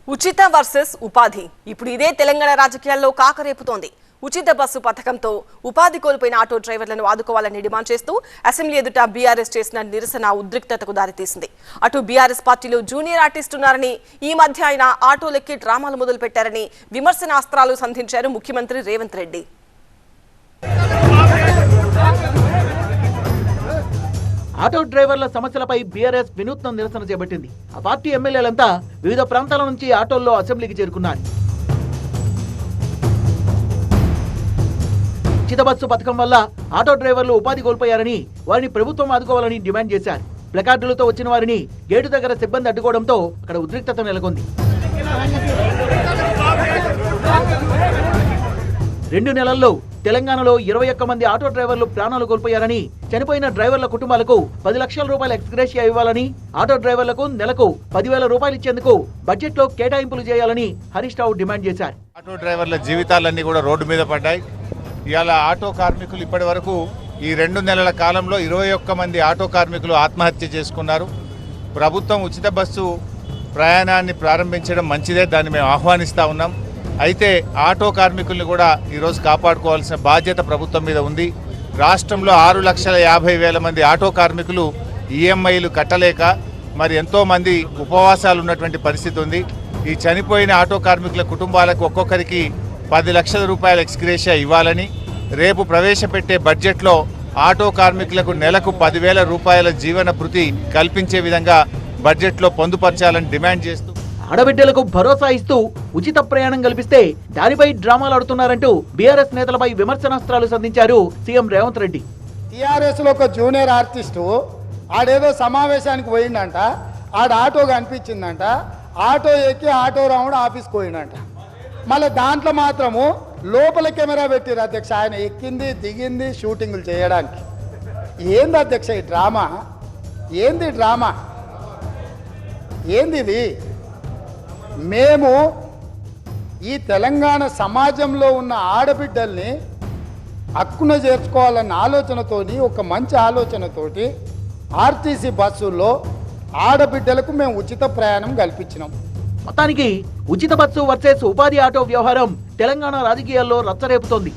ఉచిత వర్సెస్ ఉపాధి ఇప్పుడు ఇదే తెలంగాణ రాజకీయాల్లో కాకరేపుతోంది. ఉచిత బస్సు పథకంతో ఉపాధి కోల్పోయిన ఆటో డ్రైవర్లను ఆదుకోవాలని డిమాండ్ చేస్తూ అసెంబ్లీ ఎదుట బీఆర్ఎస్ చేసిన నిరసన ఉద్రిక్తతకు దారితీసింది. అటు బీఆర్ఎస్ పార్టీలో జూనియర్ ఆర్టిస్ట్ ఉన్నారని, ఈ మధ్య ఆయన ఆటోలెక్కి డ్రామాలు మొదలుపెట్టారని విమర్శనాస్త్రాలు సంధించారు ముఖ్యమంత్రి రేవంత్ రెడ్డి. ఆటో డ్రైవర్ల సమస్యలపై బీఆర్ఎస్ వినూత్న నిరసన చేపట్టింది. ఆ పార్టీ ఎమ్మెల్యేలంతా వివిధ ప్రాంతాల నుంచి ఆటోల్లో అసెంబ్లీకి చేరుకున్నారు. ఉచిత బస్సు పథకం వల్ల ఆటో డ్రైవర్లు ఉపాధి కోల్పోయారని, వారిని ప్రభుత్వం ఆదుకోవాలని డిమాండ్ చేశారు. ప్లకార్డులతో వచ్చిన వారిని గేటు దగ్గర సిబ్బంది అడ్డుకోవడంతో అక్కడ ఉద్రిక్తత నెలకొంది. 2 నెలల్లో తెలంగాణలో 21 మంది ఆటో డ్రైవర్లు ప్రాణాలు కోల్పోయారని, చనిపోయిన డ్రైవర్ల కుటుంబాలకు 10 లక్షల రూపాయల ఎక్స్గ్రేషియా ఇవ్వాలని, ఆటో డ్రైవర్లకు నెలకు 10,000 రూపాయలు ఇచ్చేందుకు బడ్జెట్లో కేటాయింపులు చేయాలని హరీష్ రావు డిమాండ్ చేశారు. ఆటో డ్రైవర్ల జీవితాలన్నీ కూడా రోడ్డు మీద పడ్డాయి. ఇవాళ ఆటో కార్మికులు ఇప్పటి వరకు ఈ 2 నెలల కాలంలో 21 మంది ఆటో కార్మికులు ఆత్మహత్య చేసుకున్నారు. ప్రభుత్వం ఉచిత బస్సు ప్రయాణాన్ని ప్రారంభించడం మంచిదే, దాన్ని మేము ఆహ్వానిస్తూ ఉన్నాం. అయితే ఆటో కార్మికుల్ని కూడా ఈరోజు కాపాడుకోవాల్సిన బాధ్యత ప్రభుత్వం మీద ఉంది. రాష్ట్రంలో 6,50,000 మంది ఆటో కార్మికులు ఈఎంఐలు కట్టలేక మరి ఎంతోమంది ఉపవాసాలు ఉన్నటువంటి పరిస్థితి ఉంది. ఈ చనిపోయిన ఆటో కార్మికుల కుటుంబాలకు ఒక్కొక్కరికి 10 లక్షల రూపాయల ఎక్స్గ్రేషియా ఇవ్వాలని, రేపు ప్రవేశపెట్టే బడ్జెట్లో ఆటో కార్మికులకు నెలకు 10,000 రూపాయల జీవన భృతి కల్పించే విధంగా బడ్జెట్లో పొందుపరచాలని డిమాండ్ చేస్తూ, ఆడబిడ్డలకు భరోసా ఇస్తూ ఉచిత ప్రయాణం కల్పిస్తే దానిపై డ్రామాలు ఆడుతున్నారంటూ బీఆర్ఎస్ నేతలపై విమర్శనాస్త్రాలు సంధించారు సీఎం రేవంత్ రెడ్డి. టీఆర్ఎస్లో ఒక జూనియర్ ఆర్టిస్టు ఆడేదో సమావేశానికి పోయిందంట, ఆడ ఆటో కనిపించిందంట, ఆటో ఎక్కి ఆటో రావుడు ఆఫీస్కి పోయిందంట. మళ్ళీ దాంట్లో మాత్రము లోపల కెమెరా పెట్టిరు అధ్యక్ష, ఆయన ఎక్కింది దిగింది షూటింగులు చేయడానికి. ఏంది అధ్యక్ష ఈ డ్రామా? ఏంది డ్రామా? ఏంది ఇది? మేము ఈ తెలంగాణ సమాజంలో ఉన్న ఆడబిడ్డల్ని హక్కున చేర్చుకోవాలన్న ఆలోచనతోని, ఒక మంచి ఆలోచనతోటి ఆర్టీసీ బస్సుల్లో ఆడబిడ్డలకు మేము ఉచిత ప్రయాణం కల్పించినాం. మొత్తానికి ఉచిత బస్సు వర్సెస్ ఉపాధి ఆటో వ్యవహారం తెలంగాణ రాజకీయాల్లో రచ్చరేపుతోంది.